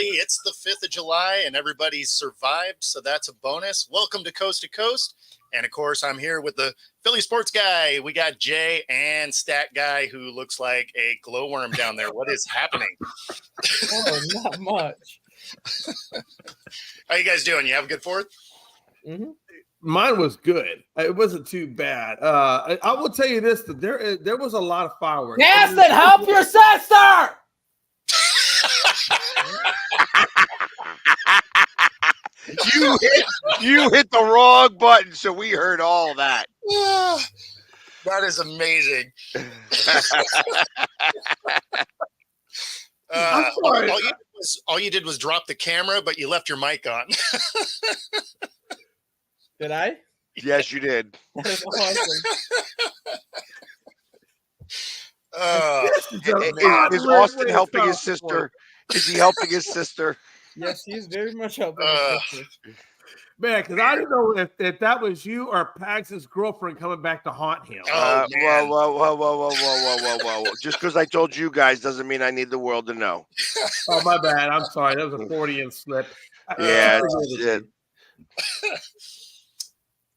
It's the 5th of July, and everybody's survived, so that's a bonus. Welcome to Coast. And, of course, I'm here with the Philly Sports Guy. We got Jay and StatGuy, who looks like a glowworm down there. What is happening? Oh, not much. How you guys doing? You have a good 4th? Mm-hmm. Mine was good. It wasn't too bad. I will tell you this: that there was a lot of fireworks. Gaston, help your sister! You hit the wrong button, so we heard all that. That is amazing. All you did was drop the camera, but you left your mic on. Did I? Yes, you did. That is awesome. Is Austin helping his sister? Is he helping his sister? Yes, he's very much helping his sister. Man, because I didn't know if that was you or Pags' girlfriend coming back to haunt him. Whoa. Just because I told you guys doesn't mean I need the world to know. Oh, my bad. I'm sorry. That was a Freudian slip. Yeah, that's it.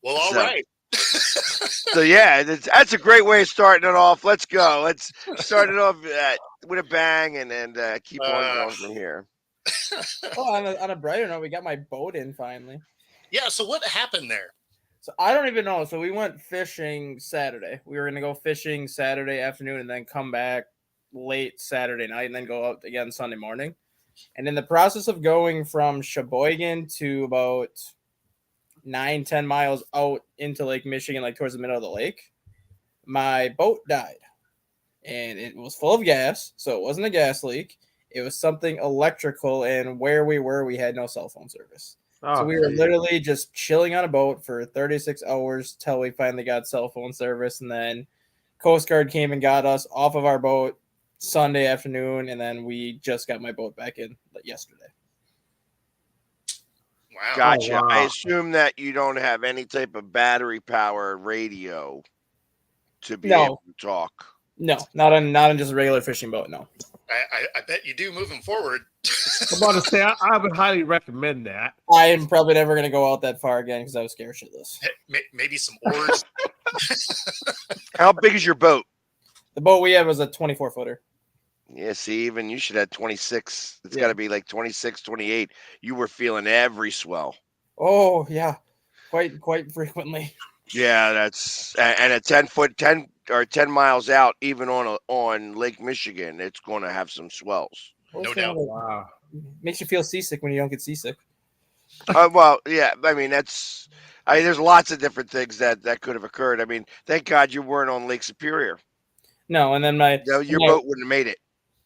Well, all right. So, yeah, that's a great way of starting it off. Let's go. Let's start it off with a bang and keep on going from here. Oh, on a brighter note, we got my boat in finally. Yeah, so what happened there? So I don't even know. So we went fishing Saturday. We were going to go fishing Saturday afternoon and then come back late Saturday night and then go out again Sunday morning. And in the process of going from Sheboygan to about 9-10 miles out into Lake Michigan, like towards the middle of the lake, my boat died. And it was full of gas, so it wasn't a gas leak. It was something electrical, and where we were, we had no cell phone service. So we were literally just chilling on a boat for 36 hours till we finally got cell phone service, and then Coast Guard came and got us off of our boat Sunday afternoon, and then we just got my boat back in yesterday. Wow. Gotcha. Oh, wow. I assume that you don't have any type of battery power radio to be able to talk. No, not on just a regular fishing boat, no. I bet you do moving forward. I'm about to say, I would highly recommend that. I am probably never going to go out that far again because I was scared shitless. Maybe some oars. How big is your boat? The boat we had was a 24-footer. Yeah, see, even you should have 26. It's got to be like 26, 28. You were feeling every swell. Oh, yeah. Quite frequently. Yeah, that's and a 10 miles out, even on Lake Michigan, it's going to have some swells. No doubt. Wow. Makes you feel seasick when you don't get seasick. Well, yeah, I mean there's lots of different things that could have occurred. I mean, thank God you weren't on Lake Superior. No, and then your boat wouldn't have made it.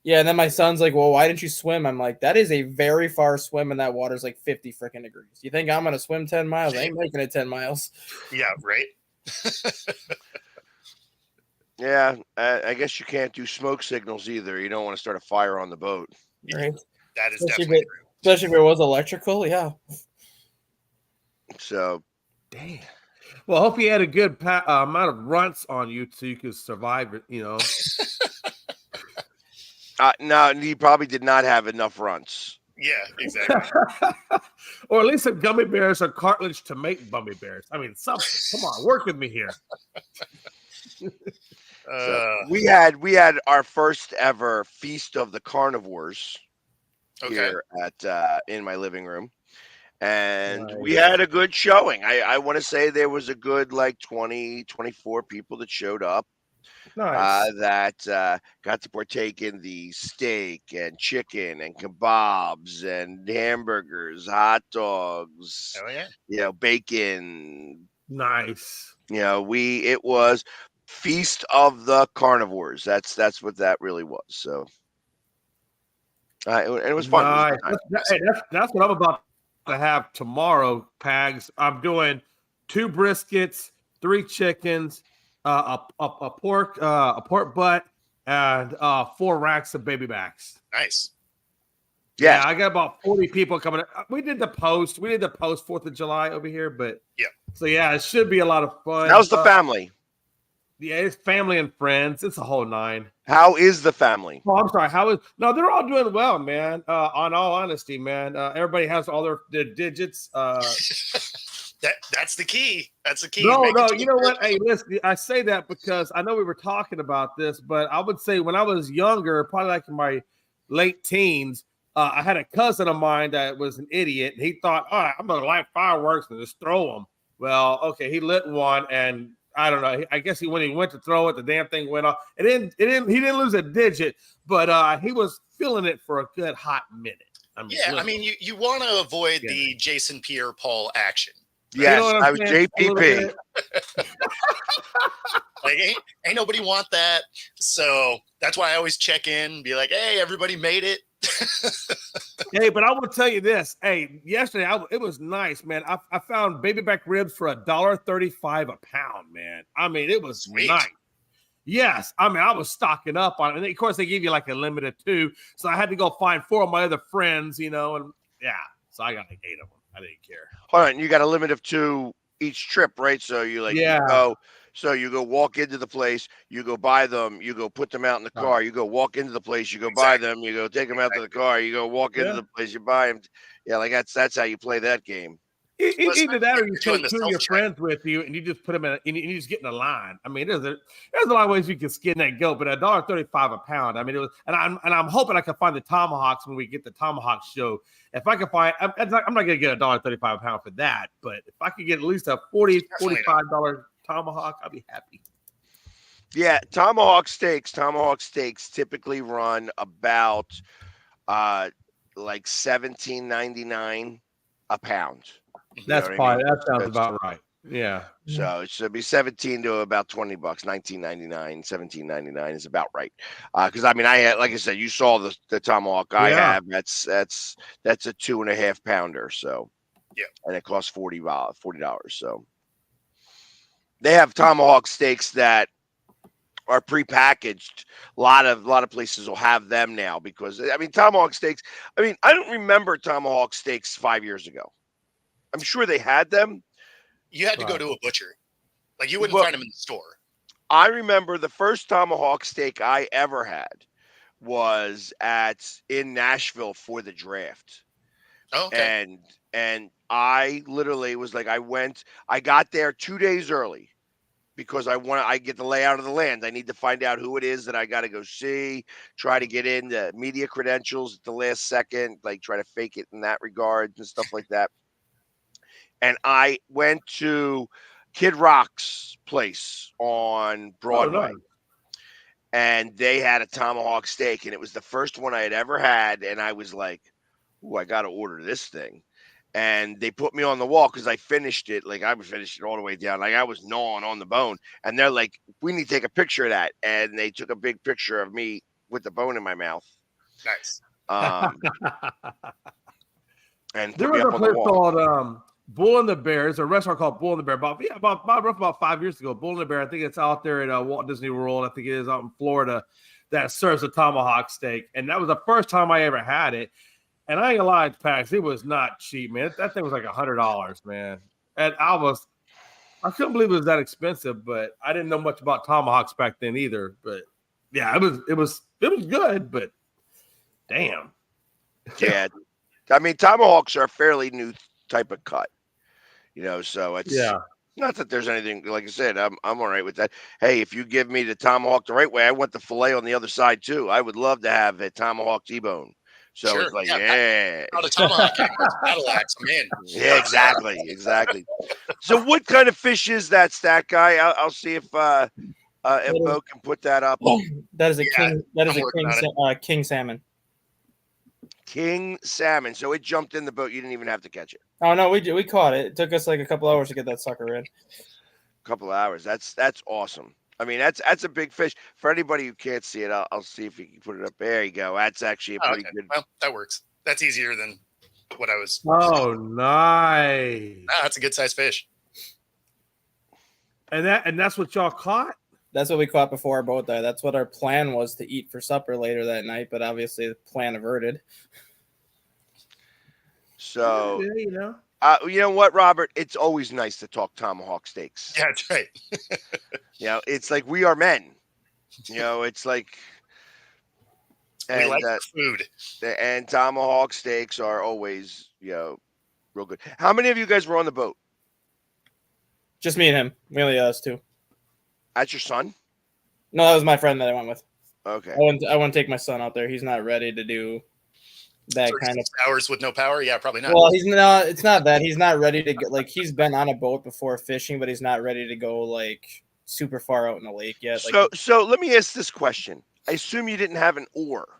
Yeah, and then my son's like, "Well, why didn't you swim?" I'm like, "That is a very far swim, and that water's like 50 freaking degrees. You think I'm gonna swim 10 miles? I ain't making it 10 miles." Yeah, right. Yeah, I guess you can't do smoke signals either. You don't want to start a fire on the boat. Right. That is definitely true. Especially if it was electrical, yeah. So, damn. Well, I hope you had a good amount of runts on you so you could survive it, you know. No, he probably did not have enough runs. Yeah, exactly. Or at least some gummy bears or cartilage to make gummy bears. I mean, something. Come on, work with me here. So we had our first ever feast of the carnivores here at in my living room, and we had a good showing. I want to say there was a good like 20, 24 people that showed up. Nice. That got to partake in the steak and chicken and kebabs and hamburgers, hot dogs. Oh yeah. Bacon. Nice. It was feast of the carnivores. That's what that really was. So, and it was fun. Nice. That's what I'm about to have tomorrow, Pags. I'm doing 2 briskets, 3 chickens, a pork butt, and 4 racks of baby backs. Nice. Yes. Yeah, I got about 40 people coming. We did the post 4th of July over here, but yeah. So yeah, it should be a lot of fun. How's the family? Yeah, it's family and friends. It's a whole nine. How is the family? Oh, I'm sorry. No, they're all doing well, man. On all honesty, man. Everybody has all their digits. That's the key. That's the key. No, Make it you know what? Hey, listen, I say that because I know we were talking about this, but I would say when I was younger, probably like in my late teens, I had a cousin of mine that was an idiot, and he thought, all right, I'm going to light fireworks and just throw them. Well, okay, he lit one, and I don't know. I guess when he went to throw it, the damn thing went off. He didn't lose a digit, but he was feeling it for a good hot minute. I mean, yeah, I mean, you want to avoid the Jason Pierre-Paul action. Yes, you know I was JPP. Like, ain't nobody want that. So that's why I always check in, be like, hey, everybody made it. Hey, but I will tell you this. Hey, yesterday it was nice, man. I found baby back ribs for $1.35 a pound, man. I mean, it was Sweet. nice. Yes, I mean, I was stocking up on it. And of course, they give you like a limit of 2. So I had to go find 4 of my other friends, and yeah. So I got like 8 of them. I didn't care. Hold on, you got a limit of 2 each trip, right? So you go walk into the place, you go buy them, you go put them out in the car, you go walk into the place, you go buy them, you go take them out to the car, you go walk into the place, you buy them. Yeah, like that's how you play that game. Either that or you take 2 of your friends with you and you just put them in and you just get in a line. I mean, there's a lot of ways you can skin that goat, but $1.35 a pound. I mean, it was, and I'm hoping I can find the tomahawks when we get the tomahawk show. If I can find, I'm not going to get $1.35 a pound for that, but if I could get at least a $45 tomahawk, I'll be happy. Yeah, tomahawk steaks typically run about like $17.99 a pound. That's fine. That sounds about right. Yeah. So it should be 17 to about $20, $19.99, $17.99 is about right. Because I mean, I had, like I said, you saw the tomahawk I have. That's a 2.5 pounder. So yeah, and it costs $40. So they have tomahawk steaks that are prepackaged. A lot of places will have them now because I mean tomahawk steaks. I mean, I don't remember tomahawk steaks 5 years ago. I'm sure they had them. You had to go to a butcher. Like you wouldn't find them in the store. I remember the first tomahawk steak I ever had was in Nashville for the draft. Oh, okay. And I literally was like, I got there 2 days early because I get the layout of the land. I need to find out who it is that I got to go see, try to get in the media credentials at the last second, like try to fake it in that regard and stuff like that. And I went to Kid Rock's place on Broadway. Oh, no. And they had a tomahawk steak, and it was the first one I had ever had. And I was like, ooh, I got to order this thing. And they put me on the wall because I finished it. Like I finished it all the way down. Like I was gnawing on the bone. And they're like, we need to take a picture of that. And they took a big picture of me with the bone in my mouth. Nice. And there was a place called Bull and the Bear. It's a restaurant called Bull and the Bear. About 5 years ago, Bull and the Bear. I think it's out there at Walt Disney World. I think it is out in Florida. That serves a tomahawk steak, and that was the first time I ever had it. And I ain't gonna lie, Pax, it was not cheap, man. That thing was like $100, man. And I couldn't believe it was that expensive, but I didn't know much about tomahawks back then either. But yeah, it was good, but damn. Yeah, I mean tomahawks are a fairly new type of cut. So it's not that there's anything, like I said, I'm all right with that. Hey, if you give me the tomahawk the right way, I want the filet on the other side too. I would love to have a tomahawk T-bone. So sure. It's like, the tomahawk battle axe, man. Yeah, exactly. So what kind of fish is that, Stat Guy? I'll see if Bo can put that up. That is a king. That is a king salmon. King salmon. So it jumped in the boat. You didn't even have to catch it. Oh no, we caught it. It took us like a couple hours to get that sucker in. A couple of hours. That's awesome. I mean, that's a big fish. For anybody who can't see it, I'll see if you can put it up. There you go. That's actually a pretty good. Well, that works. That's easier than what I was. Oh, nice. That's a good sized fish. And that's what y'all caught? That's what we caught before our boat died. That's what our plan was to eat for supper later that night, but obviously the plan averted. So, you know what, Robert? It's always nice to talk tomahawk steaks. Yeah, that's right. You know, it's like we are men. You know, it's like, We and like food. and tomahawk steaks are always, you know, real good. How many of you guys were on the boat? Just me and him. We only us two. That's your son? No, that was my friend that I went with. Okay. I wouldn't take my son out there. He's not ready to do that kind of 36 hours with no power. Yeah, probably not. Well, he's not. It's not that he's not ready to get like he's been on a boat before fishing, but he's not ready to go like super far out in the lake yet. Like, So let me ask this question. I assume you didn't have an oar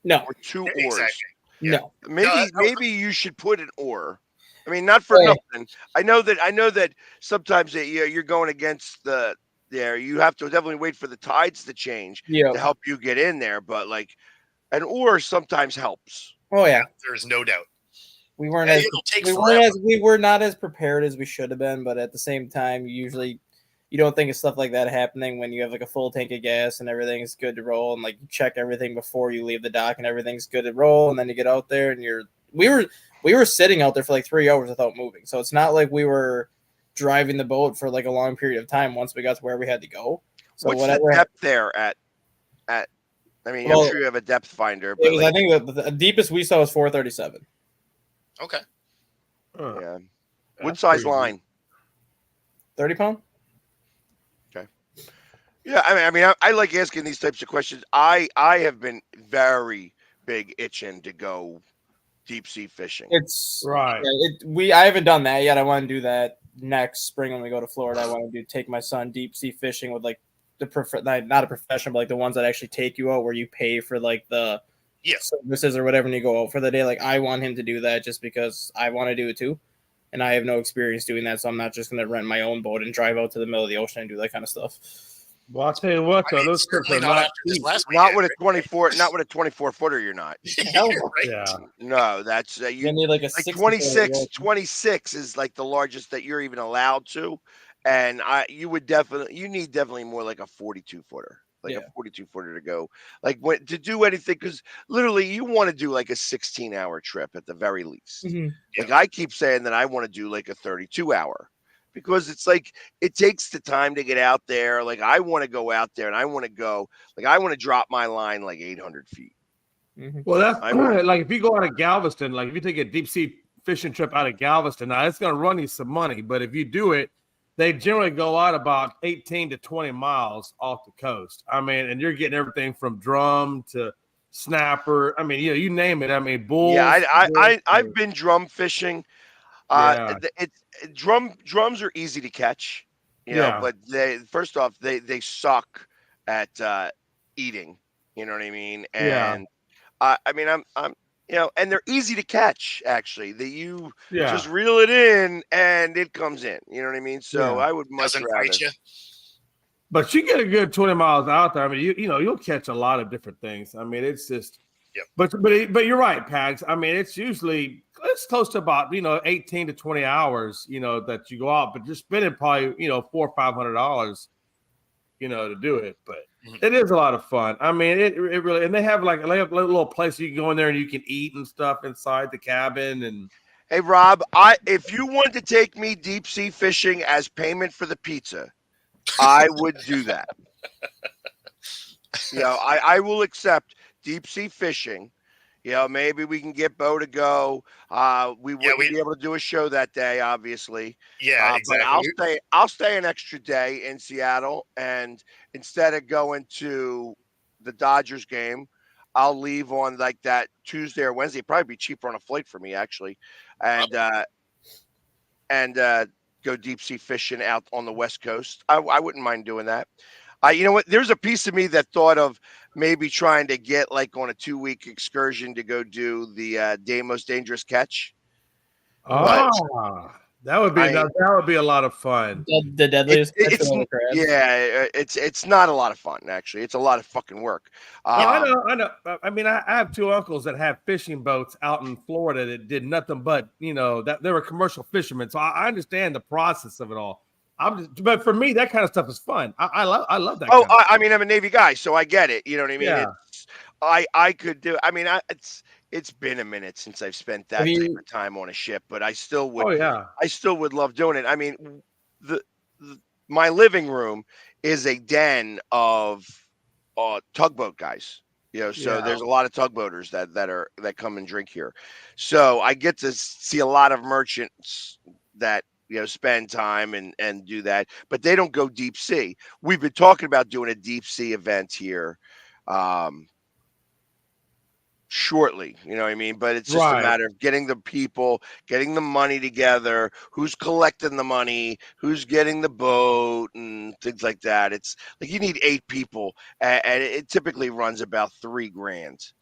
no, or two Exactly. oars. Yeah. no. Maybe you should put an oar. I mean, not for Yeah. nothing. I know that sometimes you're going against the there. You have to definitely wait for the tides to change Yeah. to help you get in there. But like an oar sometimes helps. Oh yeah. There's no doubt. We weren't Yeah, as it'll take we were not as prepared as we should have been, but at the same time, usually you don't think of stuff like that happening when you have like a full tank of gas and everything's good to roll, and like you check everything before you leave the dock and everything's good to roll, and then you get out there and we were sitting out there for like 3 hours without moving, so it's not like we were driving the boat for like a long period of time once we got to where we had to go. So What's whatever. the depth there at? I mean, Well, I'm sure you have a depth finder, It but was, like, I think the deepest we saw was 437. Okay. yeah. What That's size pretty line? 30 pound? Yeah, I like asking these types of questions. I have been very big itching to go deep sea fishing. It's Right. yeah, I haven't done that yet. I want to do that next spring when we go to Florida. I want to take my son deep sea fishing with like not a professional, but like the ones that actually take you out where you pay for like the services or whatever and you go out for the day. Like I want him to do that just because I want to do it too. And I have no experience doing that, so I'm not just going to rent my own boat and drive out to the middle of the ocean and do that kind of stuff. Well, I'll tell you what, though, those trips certainly are not not after this cheap. last Not weekend, with a right? 24 footer. You're not. Hell no. Right. Yeah. No, that's You need like a like 60 26 is like the largest that you're even allowed to, and you need definitely more like a 42 footer, like Yeah. a 42 footer to go, like to do anything, because literally you want to do like a 16-hour trip at the very least. Mhm. Like I keep saying that I want to do like a 32-hour, because it's like it takes the time to get out there. Like I want to go out there and I want to drop my line like 800 feet. Mhm. Well, that's I would. like if you go out of Galveston, like if you take a deep sea fishing trip out of Galveston, now it's going to run you some money. But if you do it, they generally go out about 18 to 20 miles off the coast. I mean, and you're getting everything from drum to snapper. I mean, you name it. I mean, bulls. Yeah, I've been drum fishing. Yeah. Drums are easy to catch, Yeah. but first off they suck at eating. You know what I mean? Yeah. And I mean I'm and they're easy to catch actually. That you just reel it in and it comes in. You know what I mean? So Yeah. I would much Doesn't rather. fight you. But you get a good 20 miles out there. I mean, you'll catch a lot of different things. I mean, it's just. Yep. But you're right, Pags. I mean, it's close to about 18 to 20 hours that you go out, but you're spending probably $400 or $500 to do it. But it is a lot of fun. I mean, it really, and they have a little place you can go in there and you can eat and stuff inside the cabin. And Hey Rob, if you wanted to take me deep sea fishing as payment for the pizza, I would do that. I will accept deep sea fishing. Maybe we can get Bo to go. We wouldn't be able to do a show that day, obviously. Yeah, exactly. But I'll stay an extra day in Seattle, and instead of going to the Dodgers game, I'll leave on like that Tuesday or Wednesday. It'd probably be cheaper on a flight for me actually, and go deep sea fishing out on the West Coast. I wouldn't mind doing that. You know what? There's a piece of me that thought of maybe trying to get like on a 2-week excursion to go do the most dangerous catch. That would be a lot of fun. The deadliest catch of all the crabs. Yeah, it's not a lot of fun actually. It's a lot of fucking work. I know. I mean, I have two uncles that have fishing boats out in Florida that did nothing but that they were commercial fishermen. So I understand the process of it all. But for me, that kind of stuff is fun. I love that. I mean, I'm a Navy guy, so I get it. You know what I mean? Yeah. I could do. I mean, it's been a minute since I've spent that type of time on a ship, but I still would. Oh yeah. I still would love doing it. I mean, my living room is a den of tugboat guys. So there's a lot of tugboaters that come and drink here. So I get to see a lot of merchants that spend time and do that, but they don't go deep sea. We've been talking about doing a deep sea event here shortly, you know what I mean? But it's just a matter of getting the people, getting the money together, who's collecting the money, who's getting the boat and things like that. It's like you need 8 people, and it typically runs about $3,000.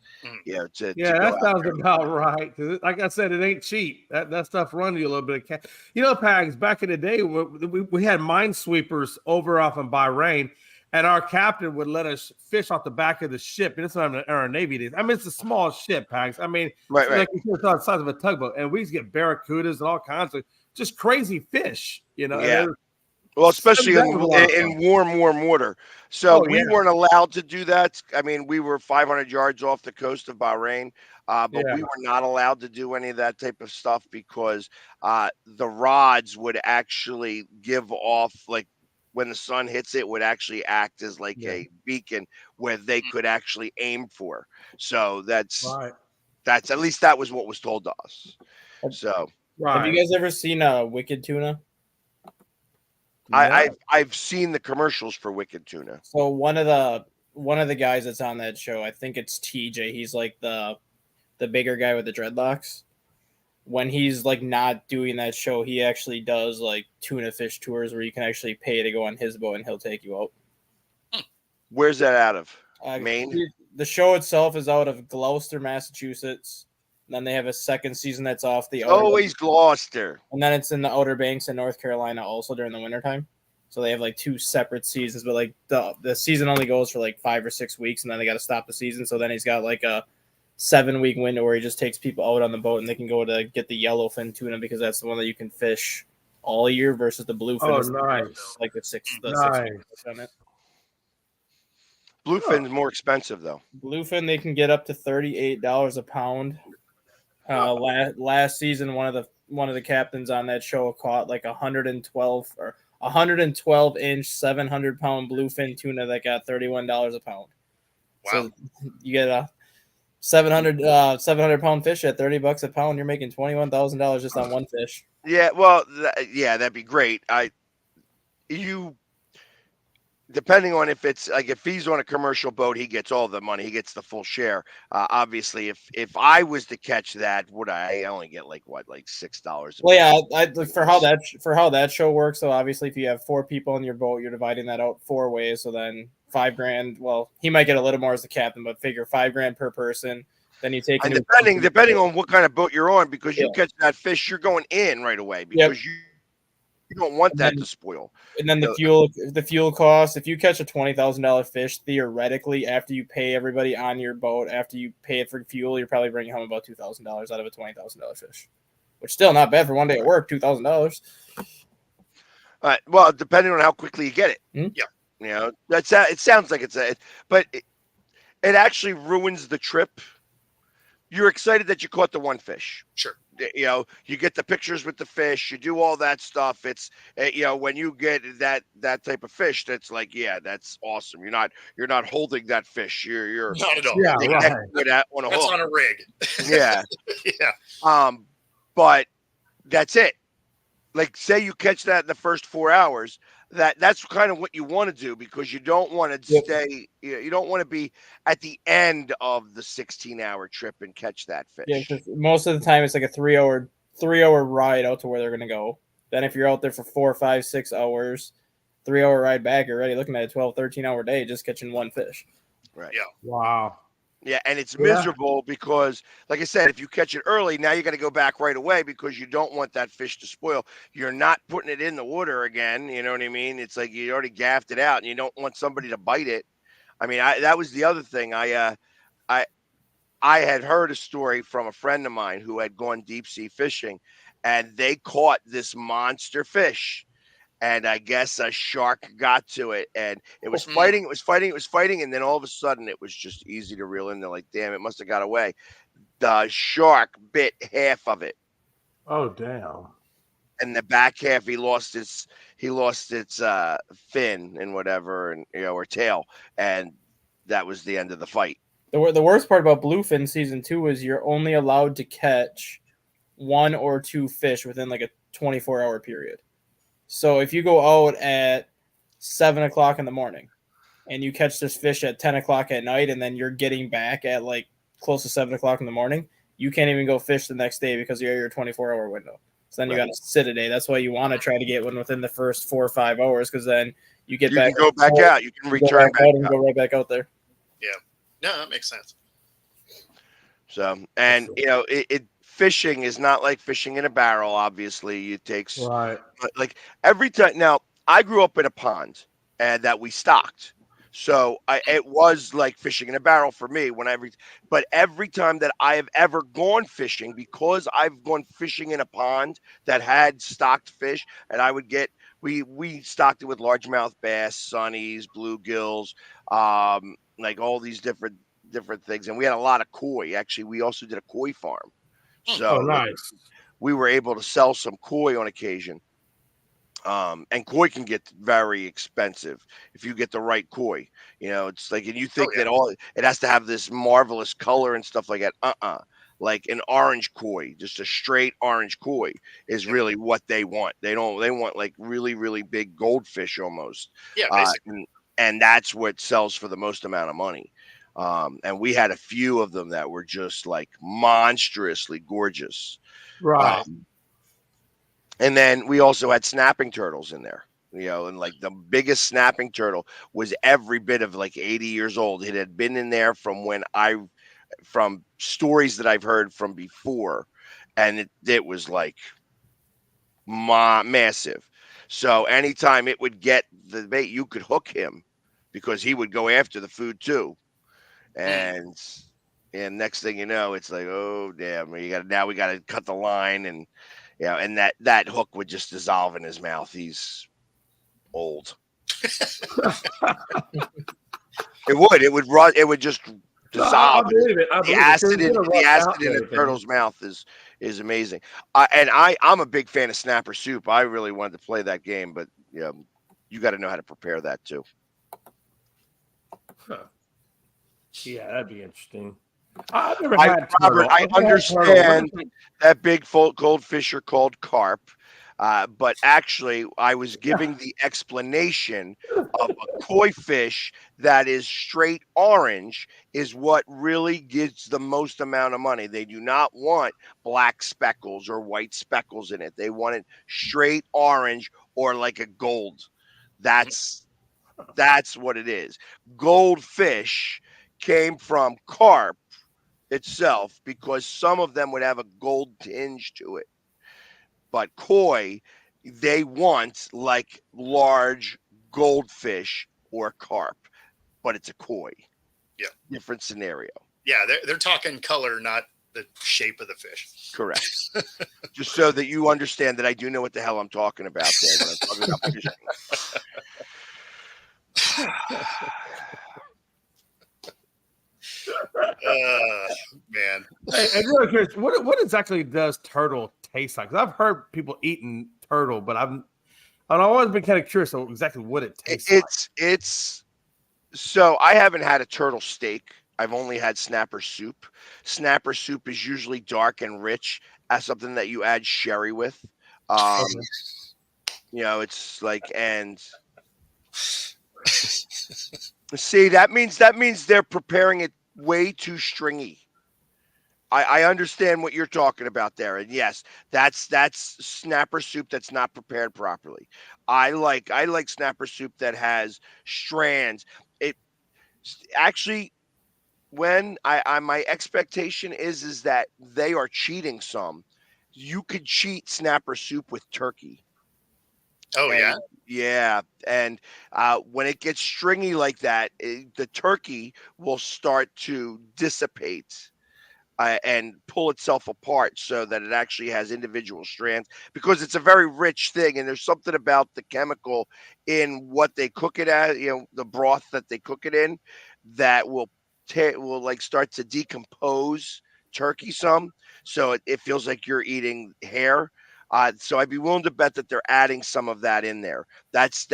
To go that out sounds there. about right. Like I said, it ain't cheap. That stuff runs you a little bit of cash. Pags, back in the day, we had minesweepers over off in Bahrain, and our captain would let us fish off the back of the ship. And it's not our Navy days. I mean, it's a small ship, Pags. I mean, right. Like it's the size of a tugboat, and we used to get barracudas and all kinds of just crazy fish. Yeah. Well, especially in warm water. So we weren't allowed to do that. I mean, we were 500 yards off the coast of Bahrain, but we were not allowed to do any of that type of stuff because the rods would actually give off, like when the sun hits it, would actually act as like a beacon where they could actually aim for. So that's at least that was what was told to us. So have you guys ever seen Wicked Tuna? I've seen the commercials for Wicked Tuna. So one of the guys that's on that show, I think it's TJ. He's like the bigger guy with the dreadlocks. When he's like not doing that show, he actually does like tuna fish tours where you can actually pay to go on his boat and he'll take you out. Where's that out of? Maine? The show itself is out of Gloucester, Massachusetts. And then they have a second season that's off the always Gloucester. And then it's in the Outer Banks in North Carolina also during the wintertime. So they have like 2 separate seasons, but like the season only goes for like 5 or 6 weeks, and then they got to stop the season. So then he's got like a 7-week window where he just takes people out on the boat and they can go to get the yellowfin tuna because that's the one that you can fish all year versus the bluefin. Oh, nice! Like the 6 on it. Bluefin's more expensive though. Bluefin they can get up to $38 a pound. Last season, one of the captains on that show caught like 112 inch 700-pound bluefin tuna that got $31 a pound. Wow! So you get a 700 pound fish at $30 a pound. You're making $21,000 just on one fish. Yeah, well, that'd be great. Depending on if he's on a commercial boat, he gets all the money. He gets the full share. Obviously, if I was to catch that, would I only get like $6? Well, yeah, for how that show works. So obviously, if you have 4 people on your boat, you're dividing that out 4 ways. So then $5,000. Well, he might get a little more as the captain, but figure $5,000 per person. Then you take and depending on what kind of boat you're on, because you catch that fish, you're going in right away because you don't want that to spoil. And then the fuel cost. If you catch a $20,000 fish, theoretically, after you pay everybody on your boat, after you pay it for fuel, you're probably bringing home about $2,000 out of a $20,000 fish, which still not bad for one day at work. $2,000. Well, depending on how quickly you get it. Mm-hmm. Yeah, it sounds like but it actually ruins the trip. You're excited that you caught the one fish. Sure. You get the pictures with the fish, you do all that stuff. It's when you get that type of fish, that's like, that's awesome. You're not holding that fish. You're not at all. Yeah, right. On a that's hook. On a rig. Yeah. Yeah. But that's it. Like, say you catch that in the first 4 hours, that's kind of what you want to do, because you don't want to stay. You don't want to be at the end of the 16-hour trip and catch that fish. Yeah, because most of the time it's like a 3-hour ride out to where they're gonna go. Then if you're out there for 4, 5, 6 hours, 3-hour ride back, you're already looking at a 12, 13-hour day just catching one fish. Right. Yeah. Wow. Yeah, and it's miserable because, like I said, if you catch it early, now you got to go back right away because you don't want that fish to spoil. You're not putting it in the water again. You know what I mean? It's like you already gaffed it out, and you don't want somebody to bite it. I mean, that was the other thing. I had heard a story from a friend of mine who had gone deep sea fishing, and they caught this monster fish. And I guess a shark got to it, and it was fighting. It was fighting, and then all of a sudden, it was just easy to reel in. They're like, "Damn, it must have got away." The shark bit half of it. Oh, damn! And the back half, he lost its fin and whatever, and or tail, and that was the end of the fight. The worst part about Bluefin season 2 is you're only allowed to catch 1 or 2 fish within like a 24-hour period. So if you go out at 7 o'clock in the morning and you catch this fish at 10 o'clock at night, and then you're getting back at like close to 7 o'clock in the morning, you can't even go fish the next day because you're your 24-hour window. So then you got to sit a day. That's why you want to try to get one within the first 4 or 5 hours, because then you get back. You can go back out. You can return back and go right back out there. Yeah. No, that makes sense. So, and fishing is not like fishing in a barrel. Obviously, it takes like every time. Now, I grew up in a pond and that we stocked, so it was like fishing in a barrel for me. But every time that I have ever gone fishing, because I've gone fishing in a pond that had stocked fish, and I would get we stocked it with largemouth bass, sunnies, bluegills, like all these different things, and we had a lot of koi. Actually, we also did a koi farm, so nice. We were able to sell some koi on occasion. And koi can get very expensive if you get the right koi. It's like, and you think that it has to have this marvelous color and stuff like that. Like an orange koi, just a straight orange koi is really what they want. They want like really, really big goldfish almost. Yeah, basically. And that's what sells for the most amount of money. And we had a few of them that were just like monstrously gorgeous. Right. And then we also had snapping turtles in there, and like the biggest snapping turtle was every bit of like 80 years old. It had been in there from stories that I've heard from before. And it was like massive. So anytime it would get the bait, you could hook him because he would go after the food too. And next thing you know, it's like, oh damn, we got to cut the line, and and that hook would just dissolve in his mouth. He's old. It would just dissolve. I believe it. The acid in a turtle's mouth is amazing. I'm a big fan of snapper soup. I really wanted to play that game, but you got to know how to prepare that too. Huh. Yeah, that'd be interesting. I've never had Robert, I understand that big goldfish are called carp, but actually, I was giving the explanation of a koi fish that is straight orange is what really gives the most amount of money. They do not want black speckles or white speckles in it. They want it straight orange or like a gold. That's what it is. Goldfish came from carp itself because some of them would have a gold tinge to it. But koi, they want like large goldfish or carp, but it's a koi. Yeah. Different scenario. Yeah, they're talking color, not the shape of the fish. Correct. Just so that you understand that I do know what the hell I'm talking about there when I'm talking about fishing. Man. Hey, I'm really curious. What exactly does turtle taste like? 'Cause I've heard people eating turtle, but I've always been kind of curious of exactly what it tastes like. It's so I haven't had a turtle steak. I've only had snapper soup. Snapper soup is usually dark and rich as something that you add sherry with. It's like, and see, that means they're preparing it way too stringy. I understand what you're talking about there, and yes, that's snapper soup that's not prepared properly. I like snapper soup that has strands. It actually, when my expectation is that they are cheating some. You could cheat snapper soup with turkey. Oh, yeah? Yeah. And when it gets stringy like that, the turkey will start to dissipate and pull itself apart so that it actually has individual strands, because it's a very rich thing. And there's something about the chemical in what they cook it at, the broth that they cook it in, that will like start to decompose turkey some. So it feels like you're eating hair. So I'd be willing to bet that they're adding some of that in there. That's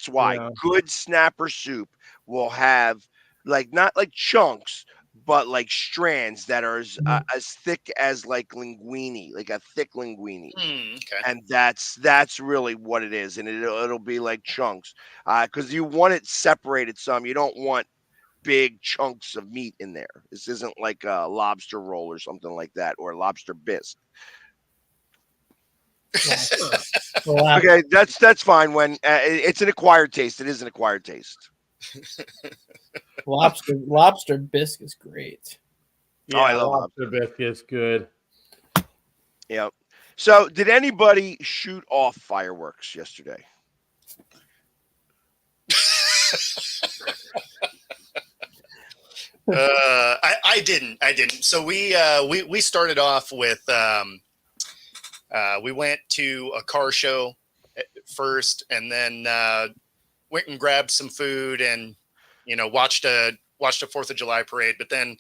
why good snapper soup will have not like chunks, but like strands that are as thick as like linguine, like a thick linguine. Okay. And that's really what it is, and it'll be like chunks, because you want it separated some. You don't want big chunks of meat in there. This isn't like a lobster roll or something like that, or a lobster bisque. Okay, that's fine when it's an acquired taste. It is an acquired taste. Lobster bisque is great. Yeah, I love lobster bisque. It's good. Yeah. So, did anybody shoot off fireworks yesterday? I didn't. So we started off with we went to a car show first, and then went and grabbed some food, and watched a 4th of July parade. But then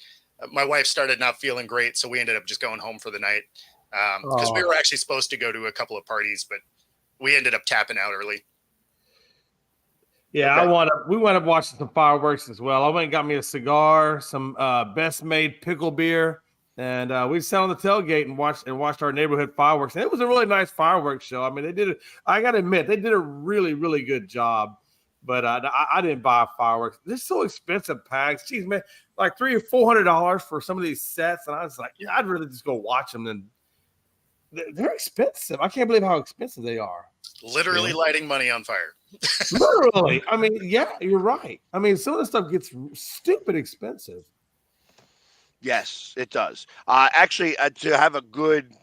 my wife started not feeling great, so we ended up just going home for the night, because we were actually supposed to go to a couple of parties, but we ended up tapping out early. Yeah, okay. We wound up watching some fireworks as well. I went and got me a cigar, some best made pickle beer, and we sat on the tailgate and watched our neighborhood fireworks. And it was a really nice fireworks show. I mean, they did it. I got to admit, they did a really, really good job. But I didn't buy fireworks. They're so expensive, Pags. Jeez, man, like $300 or $400 for some of these sets, and I was like, I'd rather just go watch them than. They're expensive. I can't believe how expensive they are. Literally lighting money on fire. Literally. I mean, yeah, you're right. I mean, some of the stuff gets stupid expensive. Yes, it does. Actually, to have a good,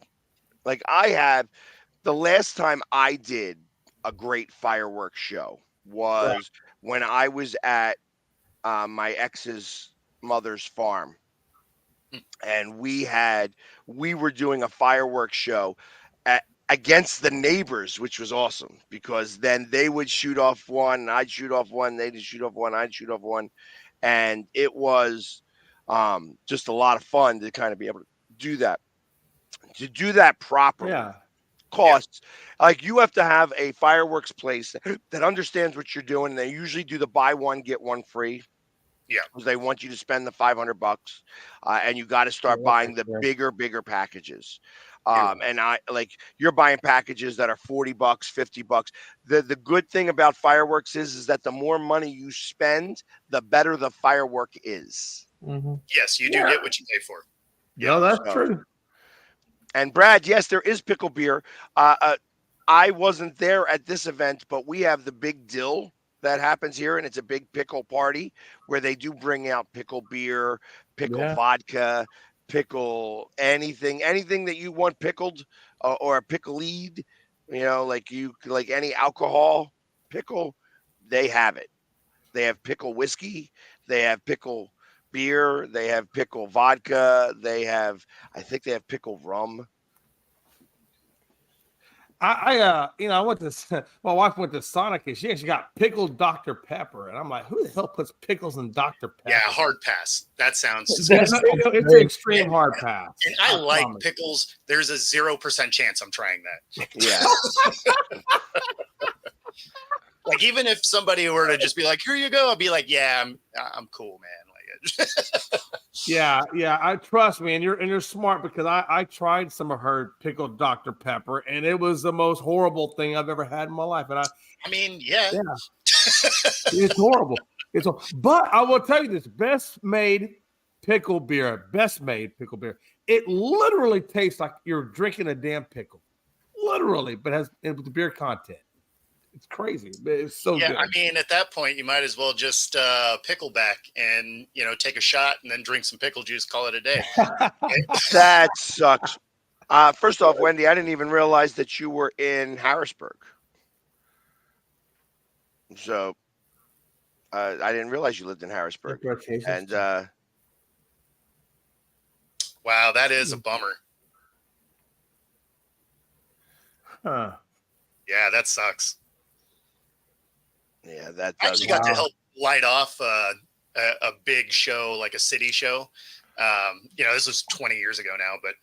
the last time I did a great fireworks show was when I was at my ex's mother's farm. And we were doing a fireworks show against the neighbors, which was awesome, because then they would shoot off one, and I'd shoot off one, they'd shoot off one, I'd shoot off one. And it was just a lot of fun to kind of be able to do that. To do that properly costs, like, you have to have a fireworks place that understands what you're doing. And they usually do the buy one, get one free. Yeah, because they want you to spend the $500, and you got to start buying the bigger packages. And you're buying packages that are $40, $50. The good thing about fireworks is that the more money you spend, the better the firework is. Mm-hmm. Yes, you do get what you pay for. Yeah, that's true. And Brad, yes, there is pickle beer. I wasn't there at this event, but we have the Big Dill that happens here, and it's a big pickle party where they do bring out pickle beer, pickle vodka, pickle anything that you want pickled, or a pickle lead, like any alcohol pickle, they have it. They have pickle whiskey, they have pickle beer, they have pickle vodka, I think they have pickle rum. I went to my wife went to Sonic, and she actually got pickled Dr. Pepper, and I'm like, who the hell puts pickles in Dr. Pepper? Yeah, hard pass. That sounds it's an extreme hard pass. And I like pickles. There's a 0% chance I'm trying that. Yeah. Like, even if somebody were to just be like, "Here you go," I'd be like, "Yeah, I'm cool, man." Yeah, I trust me, and you're smart, because I tried some of her pickled Dr. Pepper, and it was the most horrible thing I've ever had in my life. And I mean, yeah. It's horrible. But I will tell you this: best made pickle beer. It literally tastes like you're drinking a damn pickle, literally, but has with the beer content. It's crazy. It's so good. I mean, at that point, you might as well just pickle back and, take a shot and then drink some pickle juice, call it a day. That sucks. First off, Wendy, I didn't even realize that you were in Harrisburg. So I didn't realize you lived in Harrisburg. And wow, that is a bummer. Huh. Yeah, that sucks. Yeah, that I actually got to help light off a big show, like a city show. This was 20 years ago now, but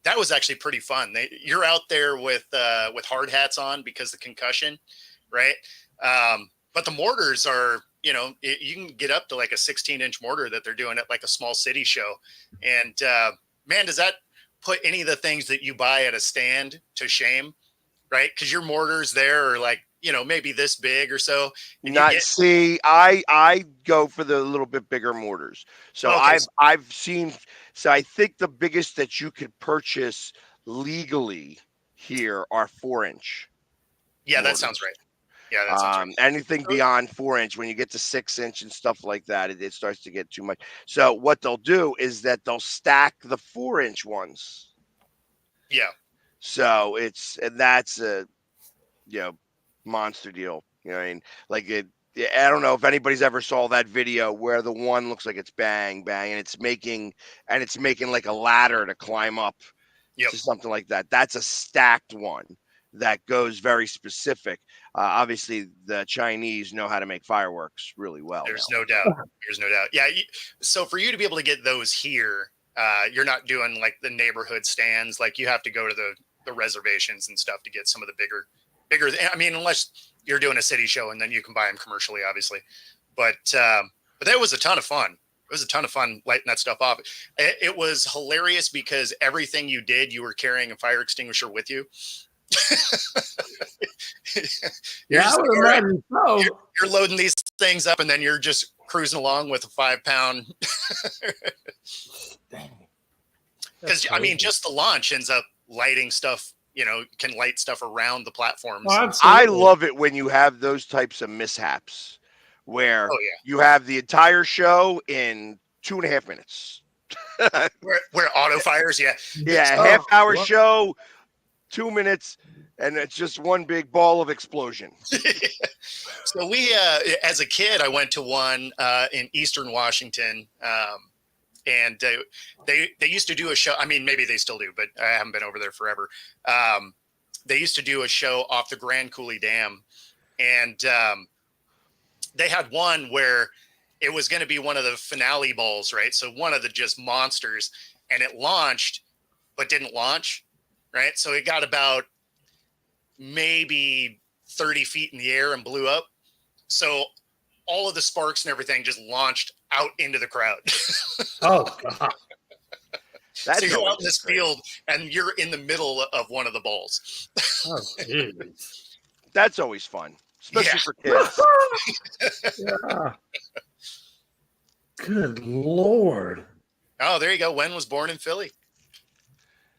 that was actually pretty fun. You're out there with hard hats on because of the concussion, right? But the mortars are, you can get up to like a 16-inch mortar that they're doing at like a small city show. And man, does that put any of the things that you buy at a stand to shame, right? Because your mortars there are like, maybe this big or so. I go for the little bit bigger mortars. So Okay. I've seen. So I think the biggest that you could purchase legally here are 4-inch. Yeah, mortars. that sounds right. Yeah, that sounds right. Anything beyond 4-inch, when you get to 6-inch and stuff like that, it starts to get too much. So what they'll do is that they'll stack the 4-inch ones. Yeah. So that's a monster deal. You know what I mean? Like I don't know if anybody's ever saw that video where the one looks like it's bang bang and it's making like a ladder to climb up to something like that. That's a stacked one that goes very specific. Obviously, the Chinese know how to make fireworks really well. There's no doubt. There's no doubt. Yeah. So for you to be able to get those here, you're not doing like the neighborhood stands. Like you have to go to the reservations and stuff to get some of the bigger. I mean, unless you're doing a city show and then you can buy them commercially, obviously. But that was a ton of fun. It was a ton of fun lighting that stuff off. It was hilarious because everything you did, you were carrying a fire extinguisher with you. Yeah, I would imagine so. You're loading these things up and then you're just cruising along with a 5-pound. Because I mean, just the launch ends up lighting stuff. Can light stuff around the platforms. I love it when you have those types of mishaps where you have the entire show in 2.5 minutes. where auto fires, yeah, half-hour show, 2 minutes, and it's just one big ball of explosion. So we, as a kid, I went to one in Eastern Washington. And they used to do a show. I mean, maybe they still do, but I haven't been over there forever. They used to do a show off the Grand Coulee Dam, and they had one where it was going to be one of the finale balls, right? So one of the just monsters, and it launched, but didn't launch, right? So it got about maybe 30 feet in the air and blew up. So all of the sparks and everything just launched out into the crowd. Oh, God. So you're out in this field and you're in the middle of one of the balls. Oh, geez. That's always fun, especially for kids. Yeah. Good Lord. Oh, there you go. Wen was born in Philly.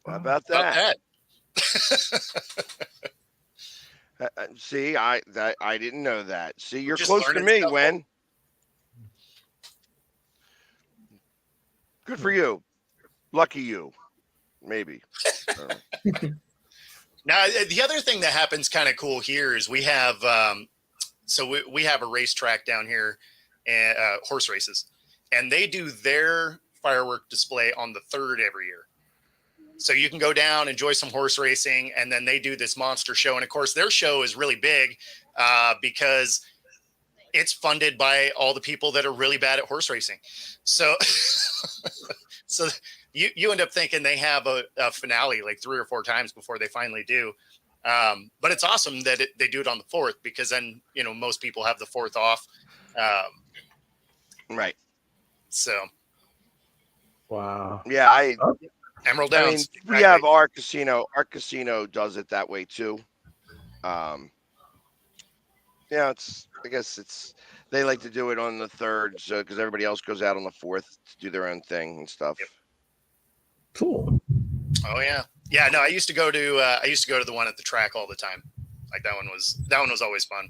How about that? See, I didn't know that. See, you're close to me, Wen. Good for you. Lucky you. Maybe. Now, the other thing that happens kind of cool here is we have we have a racetrack down here, and horse races, and they do their firework display on the 3rd every year. So you can go down, enjoy some horse racing, and then they do this monster show. And of course, their show is really big because it's funded by all the people that are really bad at horse racing. So, so you end up thinking they have a finale like 3 or 4 times before they finally do. But it's awesome that they do it on the 4th because then, most people have the 4th off. Right. So. Wow. Yeah. Emerald Downs. I mean, we have our casino. Our casino does it that way too. Yeah, I guess they like to do it on the 3rd, so because everybody else goes out on the 4th to do their own thing and stuff. Yep. Cool. Oh yeah. Yeah, no, I used to go to the one at the track all the time. Like that one was always fun.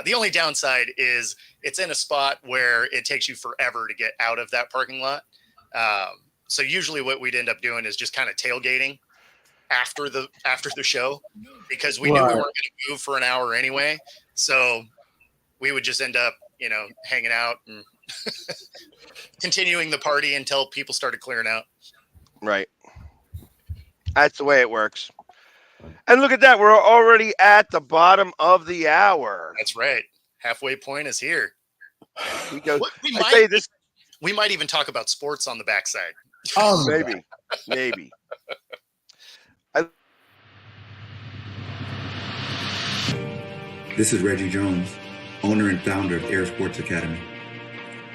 The only downside is it's in a spot where it takes you forever to get out of that parking lot. So usually what we'd end up doing is just kind of tailgating after the show because we knew we weren't going to move for an hour anyway. So we would just end up, hanging out and continuing the party until people started clearing out. Right. That's the way it works. And look at that. We're already at the bottom of the hour. That's right. Halfway point is here. We go. We might even talk about sports on the backside. Oh, maybe. This is Reggie Jones, owner and founder of Air Sports Academy.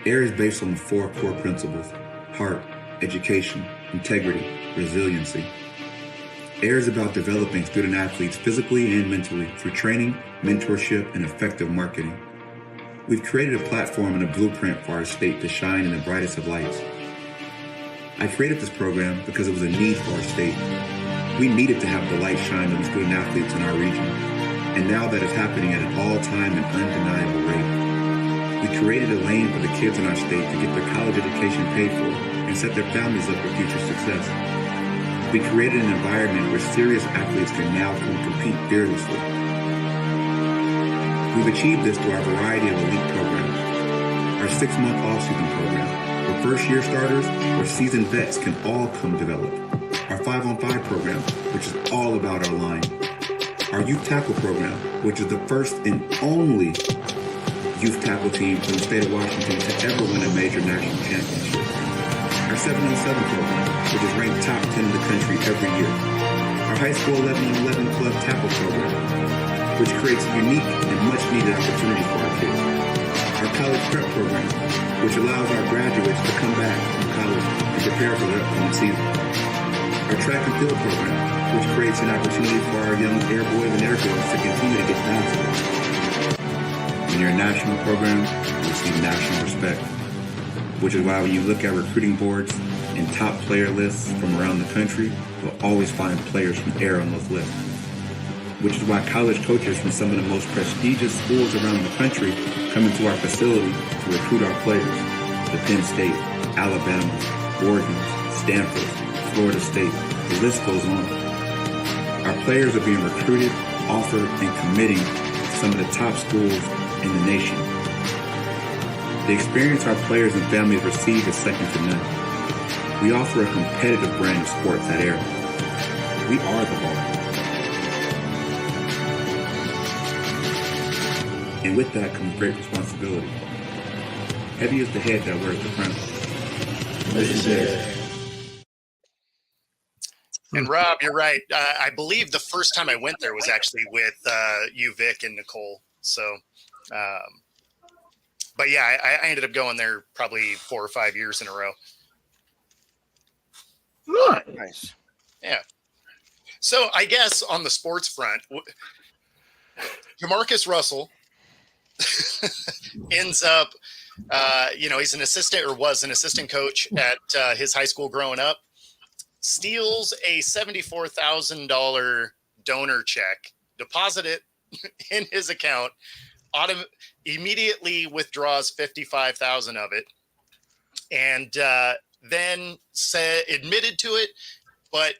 Air is based on 4 core principles: heart, education, integrity, resiliency. Air is about developing student athletes physically and mentally through training, mentorship, and effective marketing. We've created a platform and a blueprint for our state to shine in the brightest of lights. I created this program because it was a need for our state. We needed to have the light shine on the student athletes in our region, and now that is happening at an all-time and undeniable rate. We created a lane for the kids in our state to get their college education paid for and set their families up for future success. We created an environment where serious athletes can now come compete fearlessly. We've achieved this through our variety of elite programs. Our 6-month off-season program, where first-year starters or seasoned vets can all come develop. Our 5-on-5 program, which is all about our line. Our youth tackle program, which is the first and only youth tackle team from the state of Washington to ever win a major national championship. Our 7-on-7 program, which is ranked top 10 in the country every year. Our high school 11-on-11 club tackle program, which creates a unique and much-needed opportunity for our kids. Our college prep program, which allows our graduates to come back from college and prepare for the upcoming season. Our track and field program, which creates an opportunity for our young air boys and air girls to continue to get down. When you're a national program, you receive national respect, which is why when you look at recruiting boards and top player lists from around the country, you'll always find players from Air on those lists. Which is why college coaches from some of the most prestigious schools around the country come into our facility to recruit our players. The Penn State, Alabama, Oregon, Stanford, Florida State, the list goes on. Our players are being recruited, offered, and committing to some of the top schools in the nation. The experience our players and families receive is second to none. We offer a competitive brand of sports at Air. We are the ball. And with that comes great responsibility. Heavy is the head that wears the crown. And Rob, you're right. I believe the first time I went there was actually with you, Vic, and Nicole. So, but yeah, I ended up going there probably 4 or 5 years in a row. Nice. Yeah. So I guess on the sports front, Jamarcus Russell ends up, he's an assistant or was an assistant coach at his high school growing up, steals a $74,000 donor check, deposit it in his account, immediately withdraws $55,000 of it, and then admitted to it, but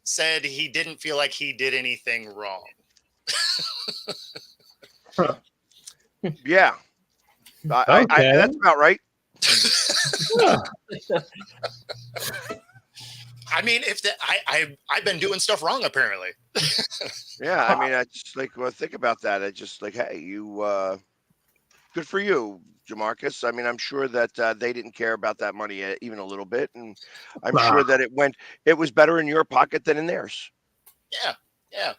said he didn't feel like he did anything wrong. Yeah. Okay. That's about right. I mean, I've been doing stuff wrong apparently. Yeah, I mean, I just think about that. I just hey, you, good for you, Jamarcus. I mean, I'm sure that they didn't care about that money even a little bit, and I'm sure that it was better in your pocket than in theirs. Yeah.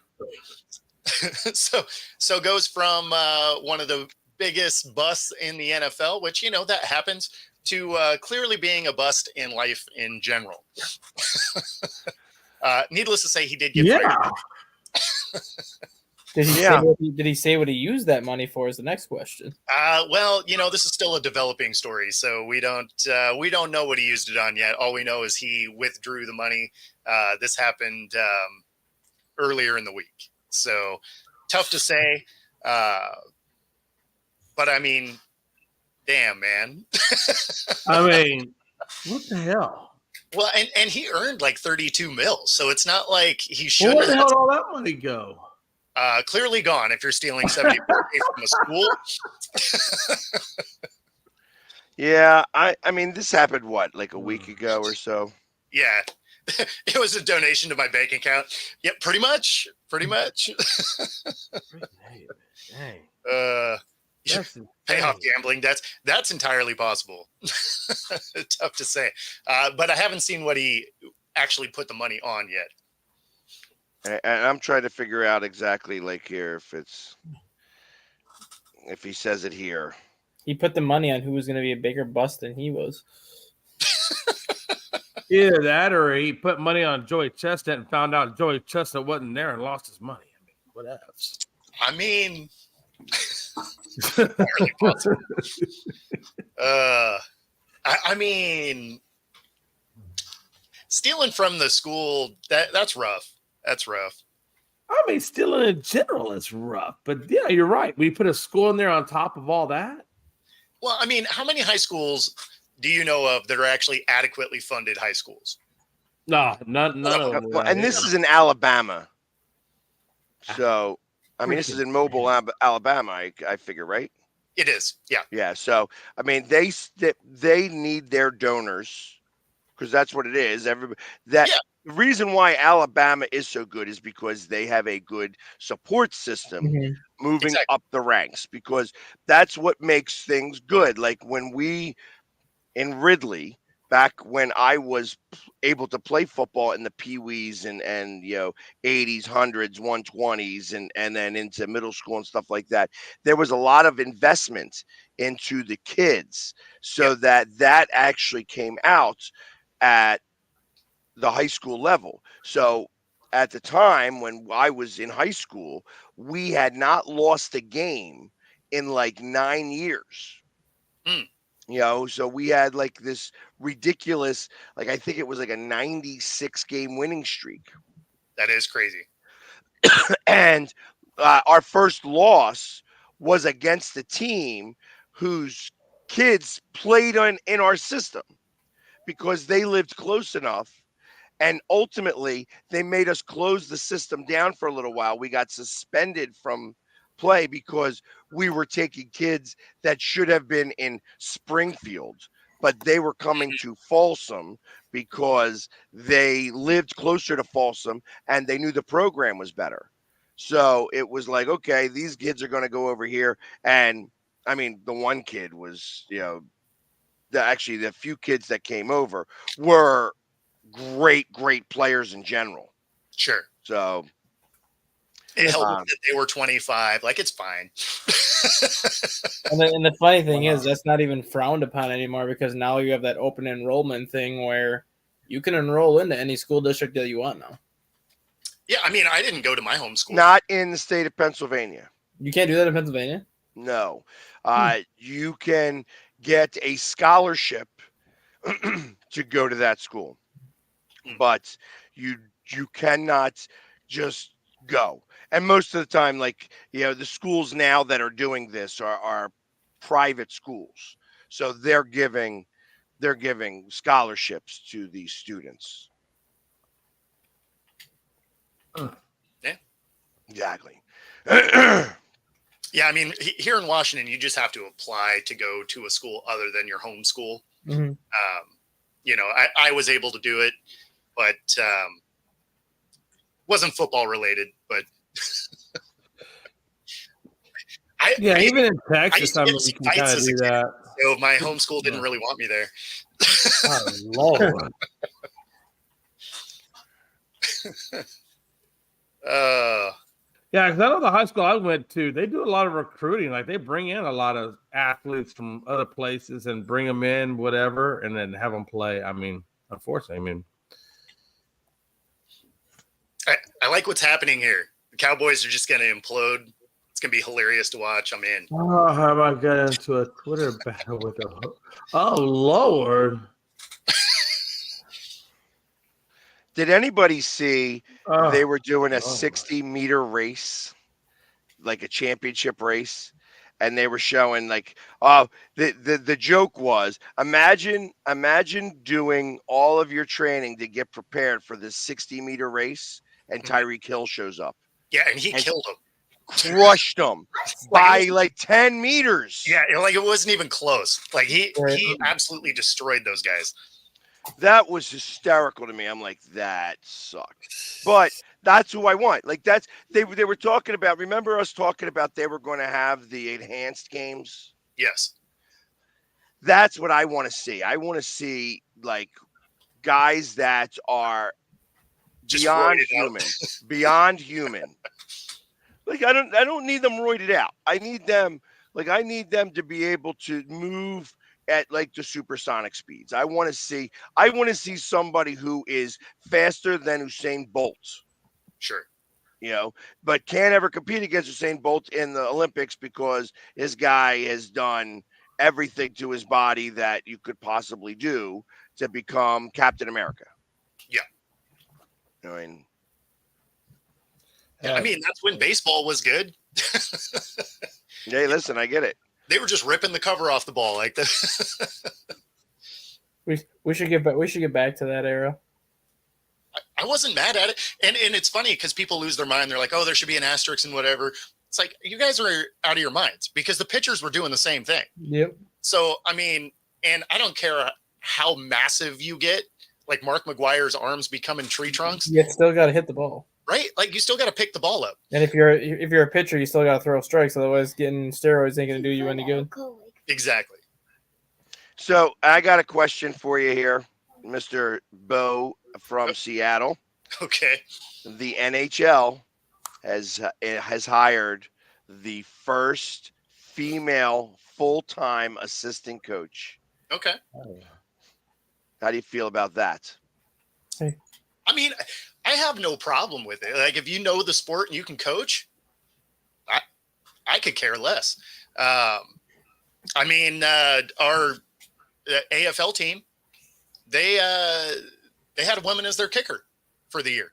So goes from one of the biggest busts in the NFL, which that happens, to clearly being a bust in life in general. Needless to say, he did get fired. Did he say what he used that money for? Is the next question. Well, this is still a developing story, so we don't know what he used it on yet. All we know is he withdrew the money. This happened earlier in the week, so tough to say. But I mean, damn, man. I mean, what the hell? Well, and he earned like 32 mil, so it's not like he should. Where the hell did all that money go? Clearly gone if you're stealing 74K from a school. Yeah, I mean, this happened like a week ago or so. Yeah, it was a donation to my bank account. Yeah, pretty much. Dang. Payoff gambling. That's entirely possible. Tough to say, but I haven't seen what he actually put the money on yet. And I'm trying to figure out exactly like here if he says it here. He put the money on who was going to be a bigger bust than he was. Either that or he put money on Joey Chestnut and found out Joey Chestnut wasn't there and lost his money. I mean, what else? I mean, really possible. I mean, stealing from the school, that's rough. That's rough. I mean, stealing in general is rough. But yeah, you're right. We put a school in there on top of all that. Well, I mean, how many high schools do you know of that are actually adequately funded high schools? No, none of them. Well, and this is in Alabama. So, I mean, this is in Mobile, Alabama, I figure, right? It is. Yeah. Yeah. So, I mean, they need their donors because that's what it is. The reason why Alabama is so good is because they have a good support system moving up the ranks, because that's what makes things good. Like when we in Ridley, back when I was able to play football in the peewees and 80s, 100s, 120s, and then into middle school and stuff like that, there was a lot of investment into the kids, so that actually came out at the high school level. So at the time when I was in high school, we had not lost a game in like 9 years. So we had like this ridiculous, like I think it was like a 96 game winning streak. That is crazy. And our first loss was against a team whose kids played in our system because they lived close enough. And ultimately, they made us close the system down for a little while. We got suspended from play because we were taking kids that should have been in Springfield, but they were coming to Folsom because they lived closer to Folsom and they knew the program was better. So it was like, okay, these kids are going to go over here. And I mean, the one kid was, the few kids that came over were great players in general. Sure. So it helped that they were 25. Like, it's fine. And the funny thing is, that's not even frowned upon anymore, because now you have that open enrollment thing where you can enroll into any school district that you want now. Yeah, I mean, I didn't go to my home school. Not in the state of Pennsylvania. You can't do that in Pennsylvania? No. You can get a scholarship to go to that school, but you cannot just go. And most of the time, like, the schools now that are doing this are private schools, so they're giving scholarships to these students. Yeah, exactly. Yeah, I mean, here in Washington, you just have to apply to go to a school other than your home school. I was able to do it, but wasn't football related. But even in Texas, I mean, you can kind of do that. So my home school didn't really want me there. Oh, Lord. Yeah, because I know the high school I went to, they do a lot of recruiting. Like, they bring in a lot of athletes from other places and bring them in, whatever, and then have them play. I mean, unfortunately, I like what's happening here. The Cowboys are just going to implode. It's going to be hilarious to watch. I'm in. Oh, how I got into a Twitter battle with a... Oh, Lord. Did anybody see they were doing a 60-meter race, like a championship race, and they were showing like, the joke was, imagine doing all of your training to get prepared for this 60-meter race, and Tyreek Hill shows up. Yeah, and he killed him. Crushed him by like 10 meters. Yeah, like it wasn't even close. Like he absolutely destroyed those guys. That was hysterical to me. I'm like, that sucked. But that's who I want. Like, they were talking about, remember us talking about they were going to have the enhanced games? Yes. That's what I want to see. I want to see like guys that are Just beyond roided out. human, beyond human. Like I don't need them roided out. I need them to be able to move at like the supersonic speeds. I want to see somebody who is faster than Usain Bolt. Sure. But can't ever compete against Usain Bolt in the Olympics because this guy has done everything to his body that you could possibly do to become Captain America. Yeah. I mean, that's when baseball was good. Hey, listen, I get it. They were just ripping the cover off the ball like that. we should get back to that era. I wasn't mad at it. And it's funny because people lose their mind. They're like, oh, there should be an asterisk and whatever. It's like, you guys are out of your minds because the pitchers were doing the same thing. Yep. So, I mean, and I don't care how massive you get, like Mark McGwire's arms becoming tree trunks. You still got to hit the ball. Right? Like, you still got to pick the ball up. And if you're a pitcher, you still got to throw strikes. Otherwise, getting steroids ain't going to do you any good. Exactly. So I got a question for you here, Mr. Bo from Seattle. Okay. The NHL has hired the first female full-time assistant coach. Okay. How do you feel about that? I mean, I have no problem with it. Like, if you know the sport and you can coach, I could care less. I mean, our AFL team, they had a woman as their kicker for the year.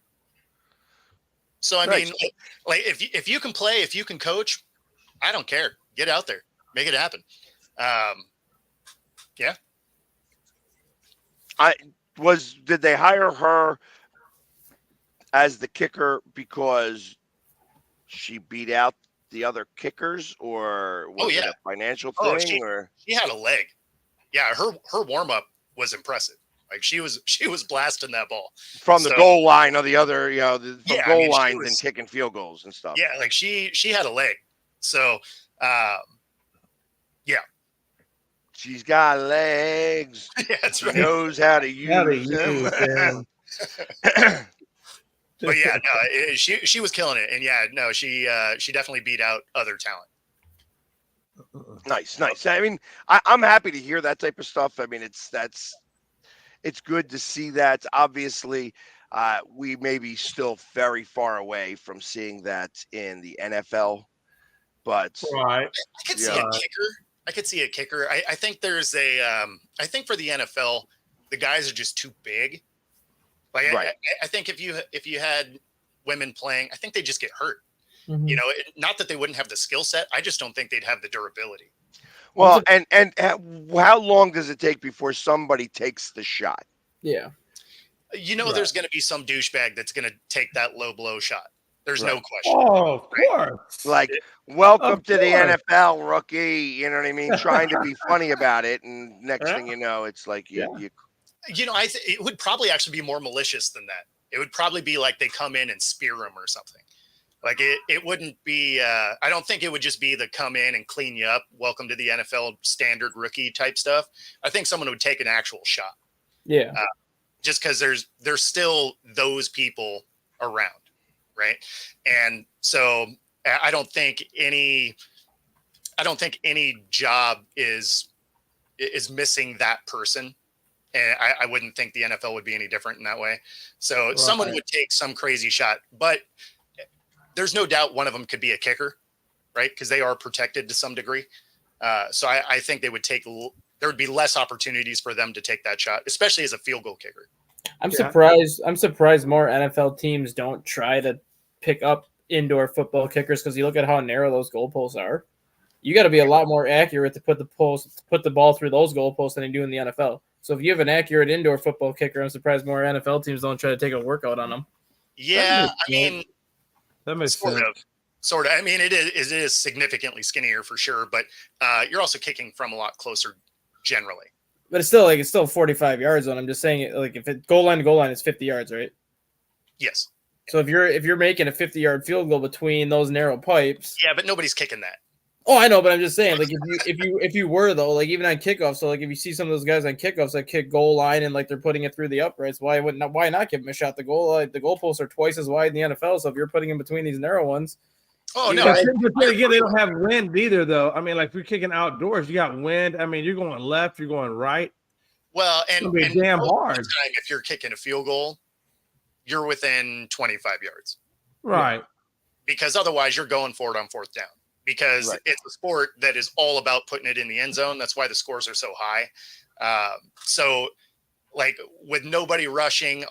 So I mean, like if you can play, if you can coach, I don't care. Get out there, make it happen. Yeah. Did they hire her as the kicker because she beat out the other kickers, or was it a financial thing? Or she had a leg. Yeah, her warm up was impressive. Like she was blasting that ball from the goal line or the other, goal lines and kicking field goals and stuff. Yeah, like she had a leg. So, yeah. She's got legs. Yeah, that's she right. knows how to use them. But yeah, no, she was killing it, and yeah, no, she definitely beat out other talent. Nice. I mean, I'm happy to hear that type of stuff. I mean, it's good to see that. Obviously, we may be still very far away from seeing that in the NFL, but right. I could see a kicker. I could see a kicker. I think there's I think for the NFL, the guys are just too big. Like right. I think if you had women playing, I think they just get hurt. Mm-hmm. Not that they wouldn't have the skill set. I just don't think they'd have the durability. Well, and how long does it take before somebody takes the shot? Yeah. There's going to be some douchebag that's going to take that low blow shot. There's no question. Oh, of course. Like, welcome to the NFL, rookie. You know what I mean? Trying to be funny about it, and next thing you know, it's like you. It would probably actually be more malicious than that. It would probably be like they come in and spear him or something. Like it wouldn't be. I don't think it would just be the come in and clean you up. Welcome to the NFL standard rookie type stuff. I think someone would take an actual shot. Yeah. Just because there's still those people around, right? And so I don't think any job is missing that person. And I wouldn't think the NFL would be any different in that way. So someone would take some crazy shot, but there's no doubt one of them could be a kicker, right? Because they are protected to some degree. So I think there would be less opportunities for them to take that shot, especially as a field goal kicker. I'm surprised more NFL teams don't try to pick up indoor football kickers, because you look at how narrow those goalposts are. You got to be a lot more accurate to put the ball through those goalposts than you do in the NFL. So if you have an accurate indoor football kicker, I'm surprised more NFL teams don't try to take a workout on them. Yeah, I mean, that makes sort of. I mean, it is significantly skinnier for sure, but you're also kicking from a lot closer generally. But it's still 45 yards on. I'm just saying, like, if it goal line to goal line, it's 50 yards, right? Yes. So if you're making a 50-yard field goal between those narrow pipes, yeah, but nobody's kicking that. Oh, I know, but I'm just saying, like if you were though, like even on kickoffs, so like if you see some of those guys on kickoffs that kick goal line and like they're putting it through the uprights, why not give them a shot? The goalposts are twice as wide in the NFL, so if you're putting in between these narrow ones, Oh no! But then again, they don't have wind either, though. I mean, like if you're kicking outdoors, you got wind. I mean, you're going left, you're going right. Well, and damn most of the hard. time, if you're kicking a field goal, you're within 25 yards, Right? because otherwise you're going for it on fourth down. Because Right. it's a sport that is all about putting it in the end zone. That's why the scores are so high. So, like with nobody rushing,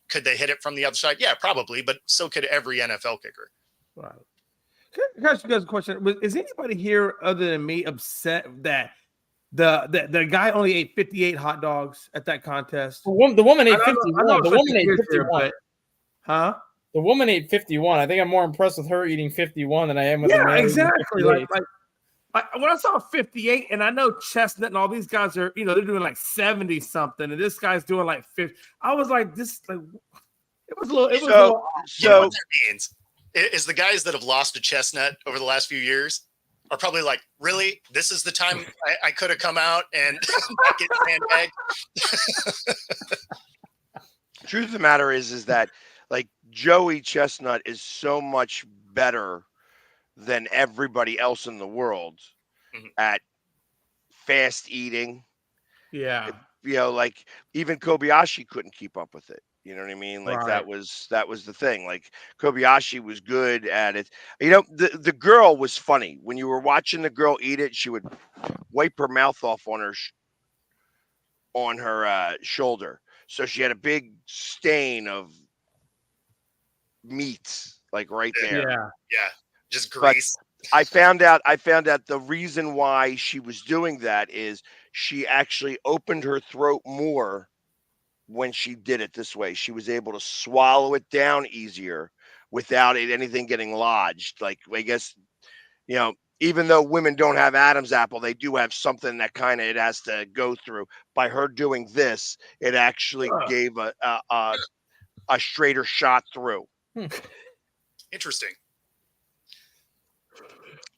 could they hit it from the other side? Yeah, probably. But so could every NFL kicker. Right. Can I ask you guys a question? Is anybody here other than me upset that the guy only ate 58 hot dogs at that contest? the woman ate I 51. know The woman ate 51. but, huh? The woman ate 51. I think I'm more impressed with her eating 51 than I am with the man exactly. eating 58. Like when I saw 58, and I know Chestnut and all these guys are, they're doing like 70 something, and this guy's doing like 50. I was like, this, like, it was a little. You know what that means is the guys that have lost to Chestnut over the last few years are probably like, really? This is the time I could have come out and not get sandbagged. Truth of the matter is that like Joey Chestnut is so much better than everybody else in the world at fast eating. Yeah. Like even Kobayashi couldn't keep up with it. You know what I mean? Like Right. that was the thing. Like Kobayashi was good at it. The girl was funny. When you were watching the girl eat it, she would wipe her mouth off on her shoulder. So she had a big stain of meat like right there. Yeah. Just grease. But I found out the reason why she was doing that is she actually opened her throat more when she did it this way. She was able to swallow it down easier without anything getting lodged. Like, I guess, even though women don't have Adam's apple, they do have something that kind of it has to go through. By her doing this, it actually gave a straighter shot through. Interesting.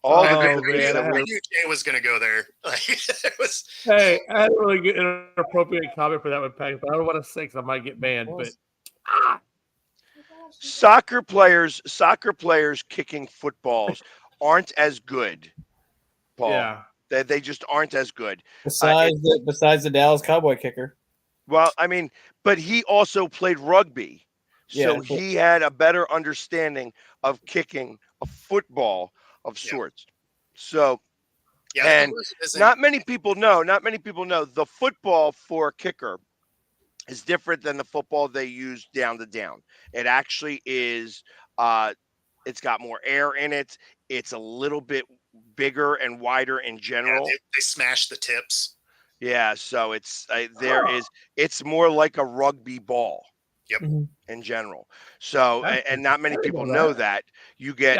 All the I different things that knew Jay was going to go there. Like, it was. Hey, I had a really good inappropriate comment for that one, Pack, but I don't want to say because I might get banned. But soccer players kicking footballs aren't as good, Paul. Yeah. They just aren't as good. Besides the Dallas Cowboy kicker. Well, I mean, but he also played rugby. So he had a better understanding of kicking a football of sorts. So, and not many people know the football for kicker is different than the football they use down to down. It actually is, it's got more air in it. It's a little bit bigger and wider in general. Yeah, they smash the tips. Yeah. So it's, it's more like a rugby ball. Yep. In general. So, and not many people know that. You get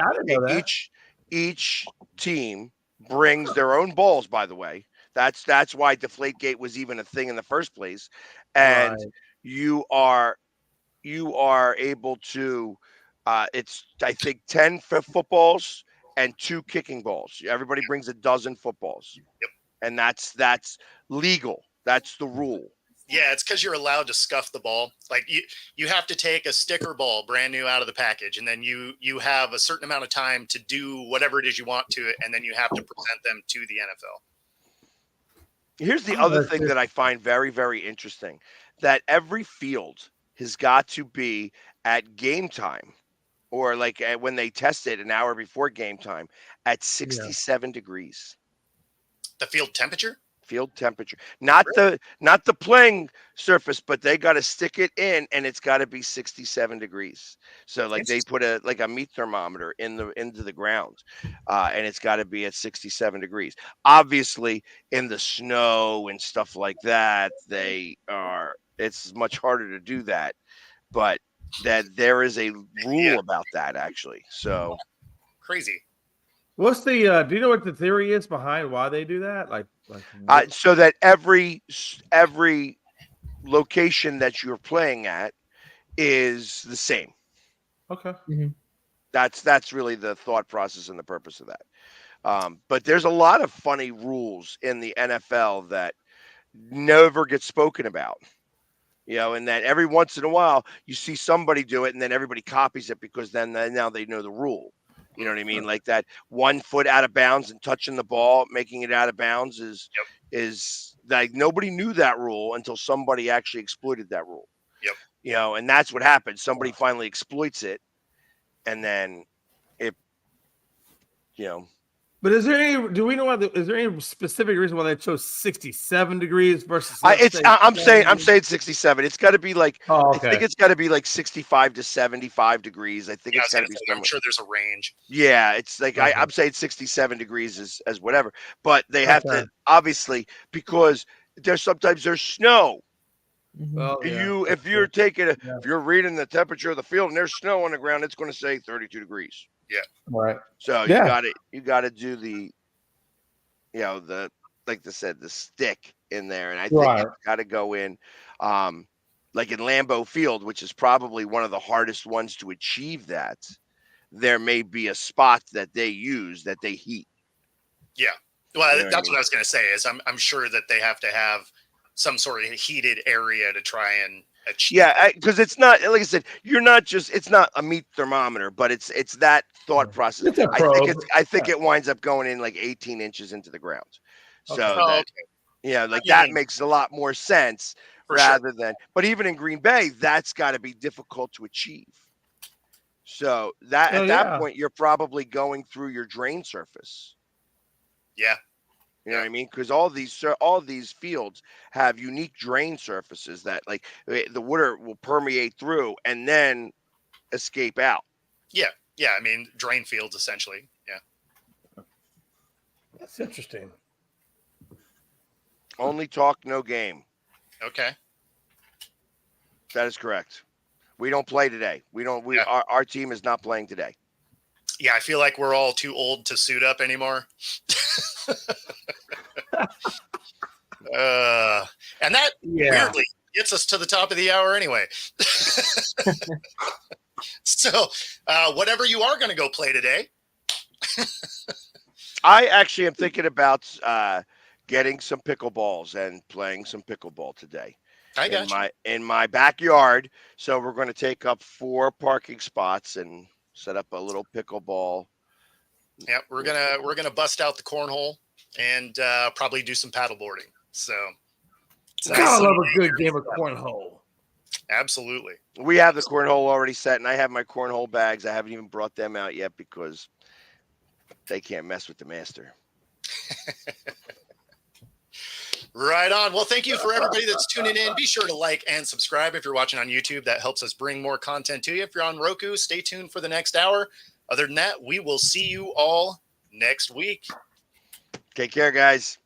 each team brings their own balls, by the way. That's why Deflategate was even a thing in the first place. And you are able to it's I think 10 footballs and 2 kicking balls. Everybody brings a dozen footballs. Yep. And that's legal. That's the rule. Yeah, it's because you're allowed to scuff the ball. Like you have to take a sticker ball brand new out of the package, and then you have a certain amount of time to do whatever it is you want to it, and then you have to present them to the NFL. Here's the other thing that I find very, very interesting, that every field has got to be at game time, or like when they test it an hour before game time, at 67 degrees. The field temperature? Field temperature, not the playing surface, but they got to stick it in, and it's got to be 67 degrees. So like they put a meat thermometer into the ground, and it's got to be at 67 degrees. Obviously, in the snow and stuff like that, it's much harder to do that, but that there is a rule about that actually. So crazy. What's the? Do you know what the theory is behind why they do that? So that every location that you're playing at is the same. Okay. That's really the thought process and the purpose of that. But there's a lot of funny rules in the NFL that never get spoken about. And then every once in a while you see somebody do it and then everybody copies it because then now they know the rule. You know what I mean? Like that 1 foot out of bounds and touching the ball, making it out of bounds is like nobody knew that rule until somebody actually exploited that rule. Yep. And that's what happens. Somebody finally exploits it, and then it, But is there any specific reason why they chose 67 degrees versus? I'm saying 67. It's got to be like, I think it's got to be like 65 to 75 degrees. I think it's got to be. I'm sure there's a range. Yeah, it's like I'm saying 67 degrees as whatever, but they have to obviously because sometimes there's snow. Well, If you're reading the temperature of the field and there's snow on the ground, it's going to say 32 degrees. Yeah. Right. So you got to do the, like they said, the stick in there. And I think it's got to go in, like in Lambeau Field, which is probably one of the hardest ones to achieve that. There may be a spot that they use that they heat. Yeah. Well, that's what I was going to say is I'm sure that they have to have some sort of heated area to try and achieve. Yeah, because it's not, like I said, it's not a meat thermometer, but it's that thought process. I think it winds up going in like 18 inches into the ground. So that makes a lot more sense rather than, but even in Green Bay, that's got to be difficult to achieve. So at that point, you're probably going through your drain surface. Yeah. You know what I mean? Because all these fields have unique drain surfaces that, like, the water will permeate through and then escape out. Yeah, yeah. I mean, drain fields essentially. Yeah. That's interesting. Only talk, no game. Okay. That is correct. We don't play today. Our team is not playing today. Yeah, I feel like we're all too old to suit up anymore. And that weirdly gets us to the top of the hour anyway. So, whatever you are going to go play today. I actually am thinking about getting some pickleballs and playing some pickleball today. I got you. In my backyard. So we're going to take up 4 parking spots and set up a little pickleball. Yeah, we're gonna bust out the cornhole and probably do some paddleboarding. So I love a good game of cornhole. Absolutely. We have the cornhole already set, and I have my cornhole bags. I haven't even brought them out yet because they can't mess with the master. Right on. Well, thank you for everybody that's tuning in. Be sure to like and subscribe if you're watching on YouTube. That helps us bring more content to you. If you're on Roku, stay tuned for the next hour. Other than that, we will see you all next week. Take care, guys.